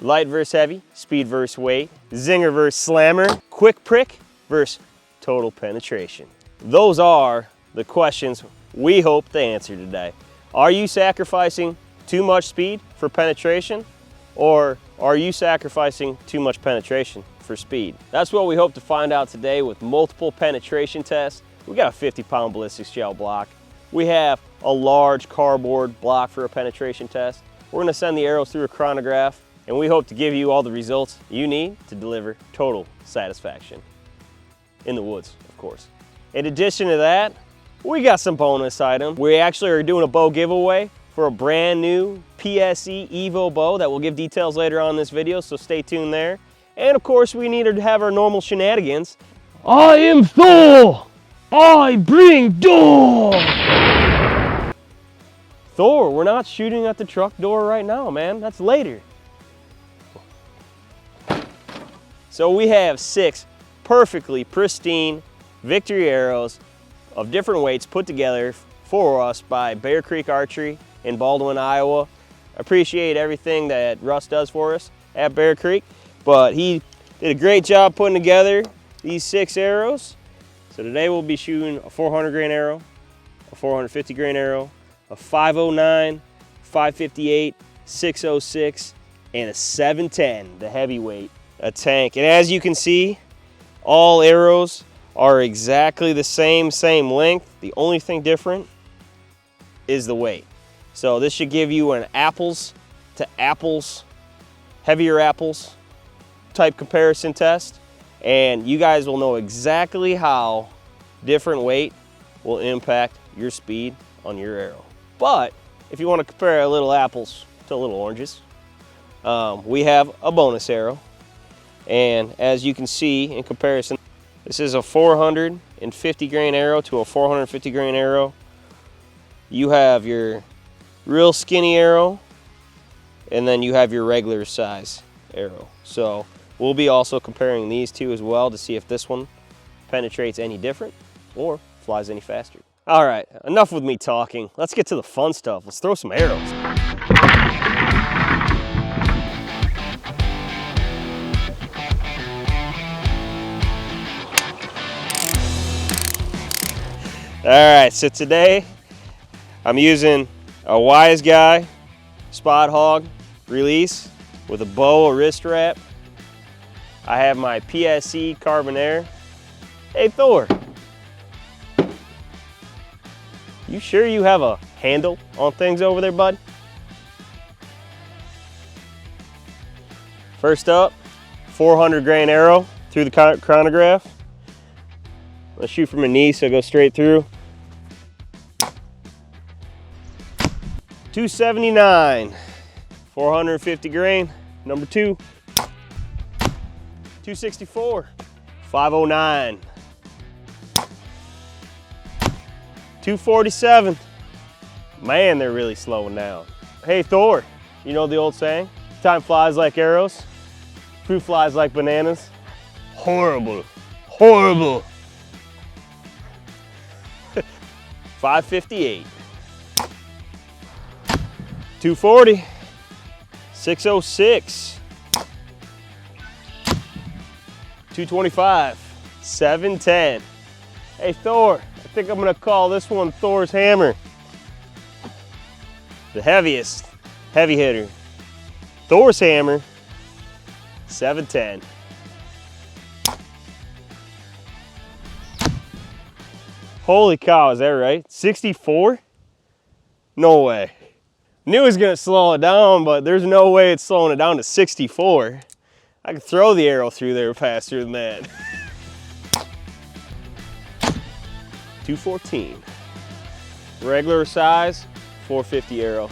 light versus heavy, speed versus weight, zinger versus slammer, quick prick versus total penetration. Those are the questions we hope to answer today. Are you sacrificing too much speed for penetration, or are you sacrificing too much penetration for speed? That's what we hope to find out today with multiple penetration tests. We got a 50-pound ballistics gel block. We have a large cardboard block for a penetration test. We're gonna send the arrows through a chronograph, and we hope to give you all the results you need to deliver total satisfaction. In the woods, of course. In addition to that, we got some bonus items. We actually are doing a bow giveaway for a brand new PSE Evo bow that we'll give details later on in this video, so stay tuned there. And of course, we need to have our normal shenanigans. I am Thor! I bring door! Thor, we're not shooting at the truck door right now, man. That's later. So we have 6 perfectly pristine Victory arrows of different weights put together for us by Bear Creek Archery in Baldwin, Iowa. Appreciate everything that Russ does for us at Bear Creek, but he did a great job putting together these 6 arrows. So today we'll be shooting a 400 grain arrow, a 450 grain arrow, a 509, 558, 606, and a 710, the heavyweight, a tank. And as you can see, all arrows are exactly the same length. The only thing different is the weight. So this should give you an apples to apples, heavier apples type comparison test. And you guys will know exactly how different weight will impact your speed on your arrow. But if you want to compare a little apples to little oranges, we have a bonus arrow. And as you can see in comparison, this is a 450 grain arrow to a 450 grain arrow. You have your real skinny arrow, and then you have your regular size arrow. So we'll be also comparing these two as well to see if this one penetrates any different or flies any faster. All right, enough with me talking. Let's get to the fun stuff. Let's throw some arrows. All right, so today I'm using a Wise Guy Spot Hog release with a bow, a wrist wrap. I have my PSE Carbonaire. Hey Thor, you sure you have a handle on things over there, bud? First up, 400 grain arrow through the chronograph. Let's shoot from a knee, so go straight through. 279, 450 grain, number 2. 264, 509, 247. Man, they're really slowing down. Hey Thor, you know the old saying? Time flies like arrows, fruit flies like bananas. Horrible, horrible. 558, 240, 606, 225, 710. Hey Thor, I think I'm gonna call this one Thor's Hammer. The heaviest heavy hitter. Thor's Hammer, 710. Holy cow, is that right? 64? No way. Knew it was gonna slow it down, but there's no way it's slowing it down to 64. I could throw the arrow through there faster than that. 214. Regular size, 450 arrow.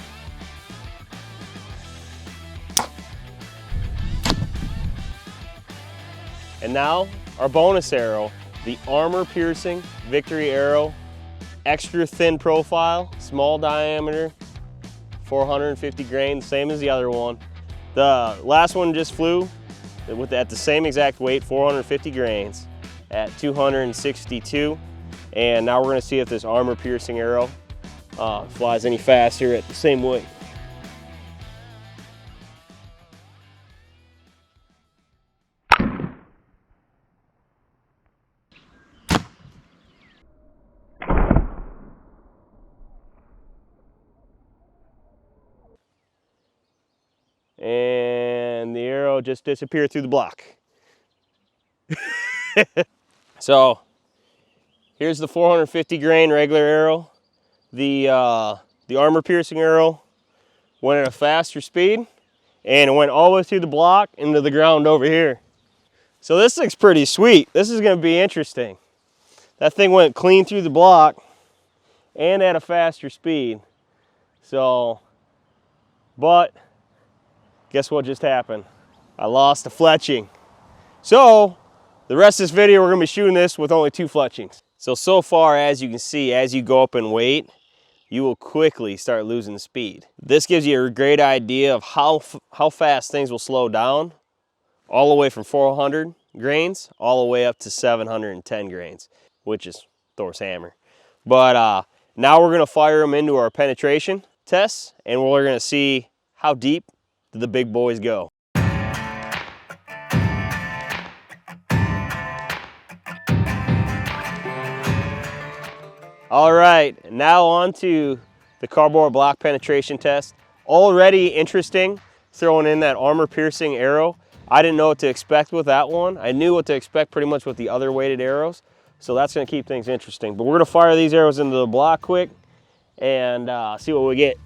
And now our bonus arrow, the armor piercing Victory arrow, extra thin profile, small diameter, 450 grain, same as the other one. The last one just flew at the same exact weight, 450 grains at 262. And now we're gonna see if this armor piercing arrow flies any faster at the same weight. and the arrow just disappeared through the block. So here's the 450 grain regular arrow. The armor piercing arrow went at a faster speed, and it went all the way through the block into the ground over here. So this looks pretty sweet. This is going to be interesting. That thing went clean through the block and at a faster speed. So, but guess what just happened? I lost the fletching. So the rest of this video, we're going to be shooting this with only 2 fletchings. So far, as you can see, as you go up in weight, you will quickly start losing speed. This gives you a great idea of how fast things will slow down, all the way from 400 grains all the way up to 710 grains, which is Thor's hammer. But now we're gonna fire them into our penetration tests, and we're gonna see how deep the big boys go. All right, now on to the cardboard block penetration test. Already interesting, throwing in that armor piercing arrow. I didn't know what to expect with that one. I knew what to expect pretty much with the other weighted arrows. So that's gonna keep things interesting. But we're gonna fire these arrows into the block quick and see what we get.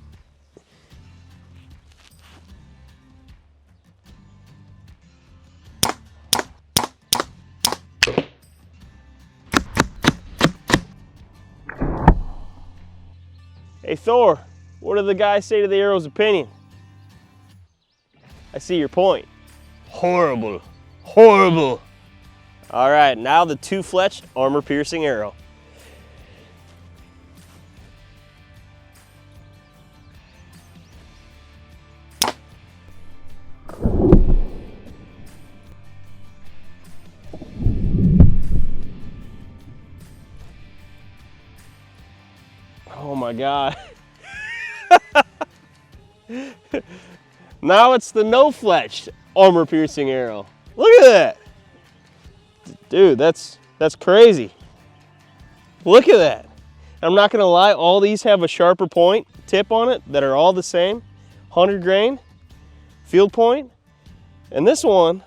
Hey Thor, what did the guy say to the arrow's opinion? I see your point. Horrible, horrible. All right, now the 2-fletched armor piercing arrow. Oh my God. Now it's the no-fletched armor piercing arrow. Look at that. Dude, that's crazy. Look at that. I'm not gonna lie, all these have a sharper point tip on it that are all the same. 100 grain, field point. And this one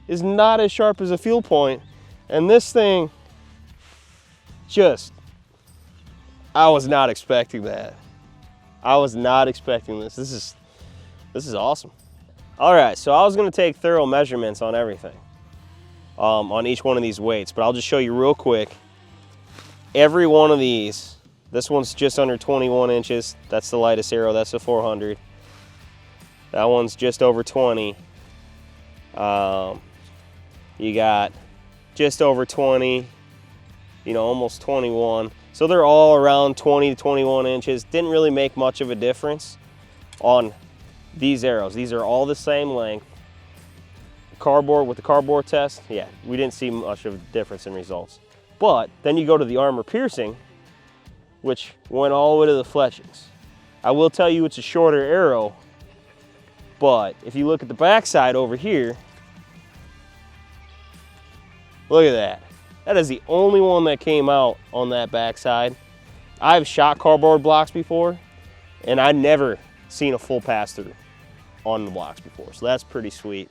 is not as sharp as a field point. And this thing just, I was not expecting that. I was not expecting this. This is awesome. All right, so I was gonna take thorough measurements on everything, on each one of these weights, but I'll just show you real quick. Every one of these, this one's just under 21 inches. That's the lightest arrow, that's a 400. That one's just over 20. You got just over 20, you know, almost 21. So they're all around 20 to 21 inches. Didn't really make much of a difference on these arrows. These are all the same length. Cardboard, with the cardboard test, yeah, we didn't see much of a difference in results. But then you go to the armor piercing, which went all the way to the fletchings. I will tell you it's a shorter arrow, but if you look at the backside over here, look at that. That is the only one that came out on that backside. I've shot cardboard blocks before, and I've never seen a full pass through on the blocks before, so that's pretty sweet.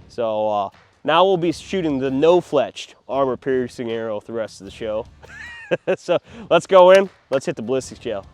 So now we'll be shooting the no-fletched armor piercing arrow the rest of the show. So let's go in, let's hit the ballistics gel.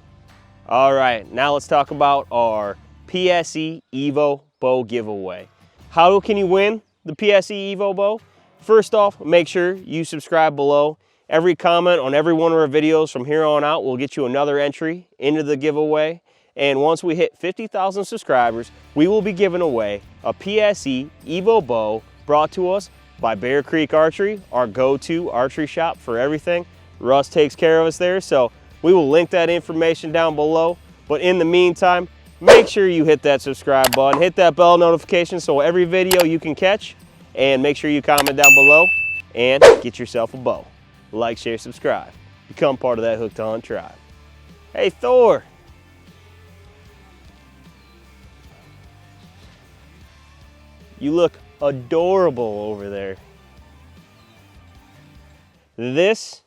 All right, now let's talk about our PSE Evo bow giveaway. How can you win the PSE Evo bow? First off, make sure you subscribe below. Every comment on every one of our videos from here on out will get you another entry into the giveaway. And once we hit 50,000 subscribers, we will be giving away a PSE Evo bow brought to us by Bear Creek Archery, our go-to archery shop for everything. Russ takes care of us there, so we will link that information down below. But in the meantime, make sure you hit that subscribe button, hit that bell notification so every video you can catch, and make sure you comment down below and get yourself a bow. Like, share, subscribe. Become part of that Hooked2Hunt tribe. Hey Thor. You look adorable over there. This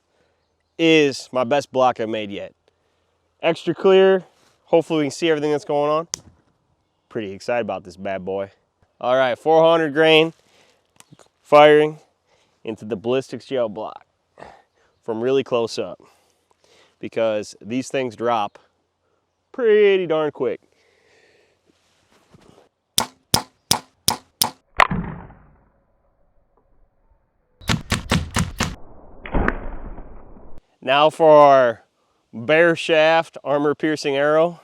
is my best block I've made yet. Extra clear. Hopefully we can see everything that's going on. pretty excited about this bad boy. All right, 400 grain firing into the Ballistics gel block from really close up, because these things drop pretty darn quick. Now for our bare shaft armor piercing arrow.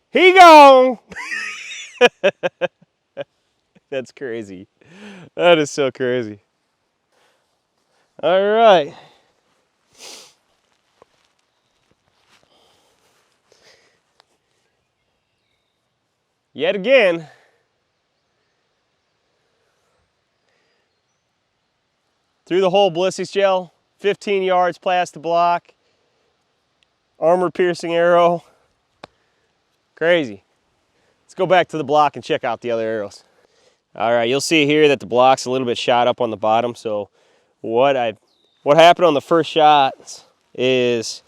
He gone! That's crazy. That is so crazy. All right. Yet again, through the whole Ballistics gel, 15 yards past the block, armor piercing arrow. Crazy. Let's go back to the block and check out the other arrows. All right, you'll see here that the block's a little bit shot up on the bottom. So what happened on the first shot is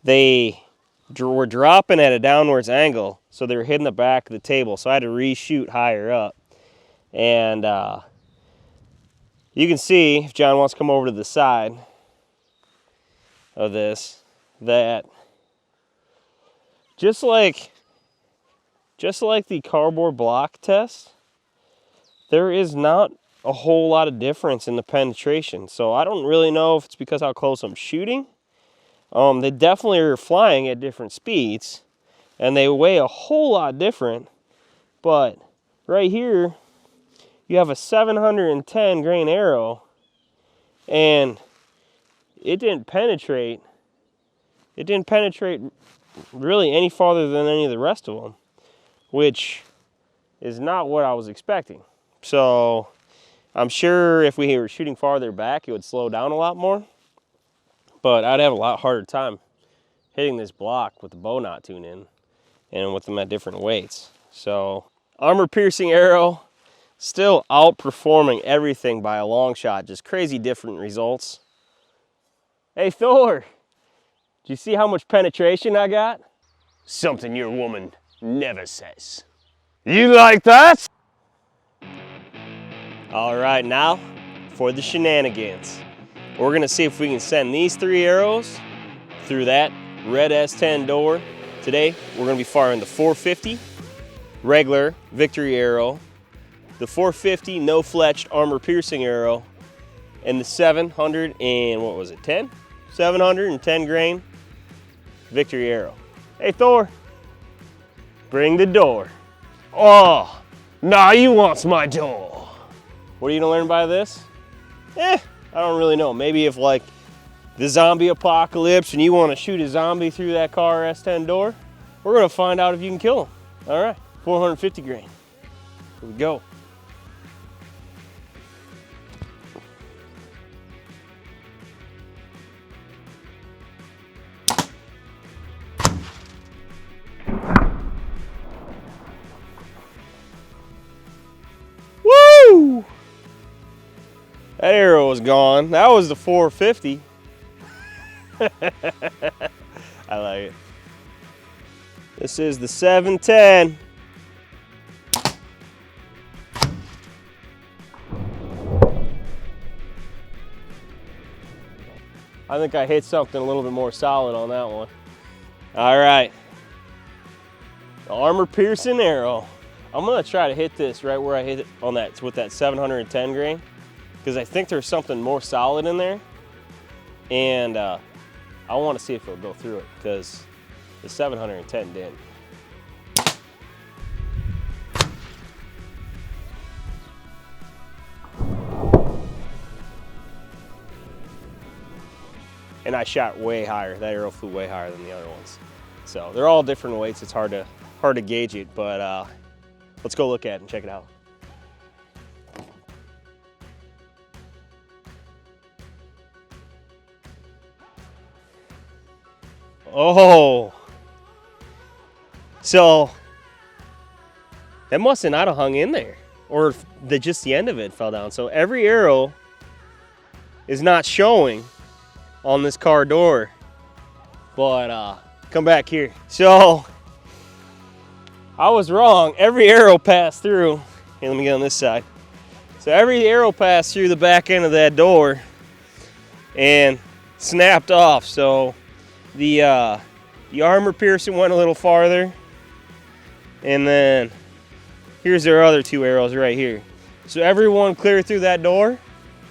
they were dropping at a downwards angle, so they were hitting the back of the table. So I had to reshoot higher up. And you can see, if John wants to come over to the side of this, that just like the cardboard block test, there is not a whole lot of difference in the penetration. So I don't really know if it's because how close I'm shooting. They definitely are flying at different speeds, and they weigh a whole lot different. But right here, you have a 710 grain arrow, and it didn't penetrate. It didn't penetrate really any farther than any of the rest of them, which is not what I was expecting. So I'm sure if we were shooting farther back, it would slow down a lot more, but I'd have a lot harder time hitting this block with the bow knot tune in and with them at different weights. So armor piercing arrow, still outperforming everything by a long shot. Just crazy different results. Hey Thor, do you see how much penetration I got? Something your woman never says. You like that? All right, now for the shenanigans. We're gonna see if we can send these 3 arrows through that red S10 door. Today, we're gonna be firing the 450 regular victory arrow, the 450 no-fletched armor piercing arrow, and the 710 grain victory arrow. Hey Thor, bring the door. Oh, now you wants my door. What are you gonna learn by this? I don't really know. Maybe if like the zombie apocalypse and you wanna shoot a zombie through that car S10 door, we're gonna find out if you can kill him. All right, 450 grain. Here we go. Woo! That arrow was gone. That was the 450. I like it. This is the 710. I think I hit something a little bit more solid on that one. All right. The armor piercing arrow. I'm gonna try to hit this right where I hit it on that, with that 710 grain, because I think there's something more solid in there, and I want to see if it'll go through it, because the 710 didn't. And I shot way higher. That arrow flew way higher than the other ones. So they're all different weights. It's hard to gauge it, but let's go look at it and check it out. Oh. So that must have not have hung in there, or just the end of it fell down. So every arrow is not showing on this car door. But come back here. So I was wrong. Every arrow passed through. Here, let me get on this side. So every arrow passed through the back end of that door and snapped off. So the armor piercing went a little farther, and then here's their other 2 arrows right here. So everyone clear through that door.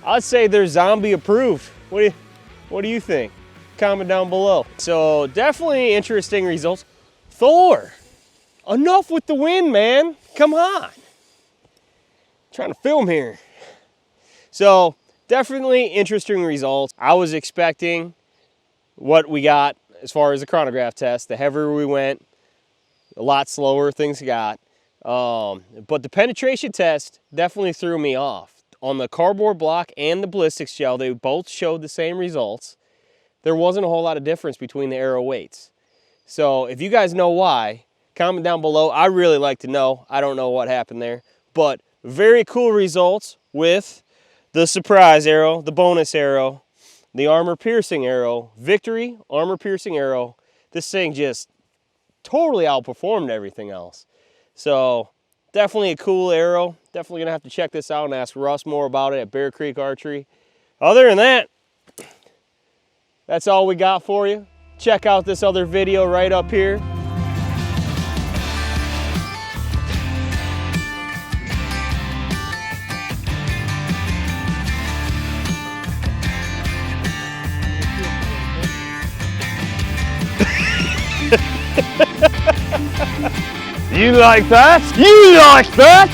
I'd say they're zombie approved. What do you think? Comment down below. So definitely interesting results. Thor, enough with the wind, man. Come on. Trying to film here. So definitely interesting results. I was expecting what we got as far as the chronograph test. The heavier we went, a lot slower things got. But the penetration test definitely threw me off. On the cardboard block and the ballistics shell, they both showed the same results. There wasn't a whole lot of difference between the arrow weights. So if you guys know why, comment down below. I really like to know. I don't know what happened there, but very cool results with the surprise arrow, the bonus arrow, the armor piercing arrow, victory, armor piercing arrow. This thing just totally outperformed everything else. So definitely a cool arrow. Definitely gonna have to check this out and ask Russ more about it at Bear Creek Archery. Other than that, that's all we got for you. Check out this other video right up here. You like that? You like that?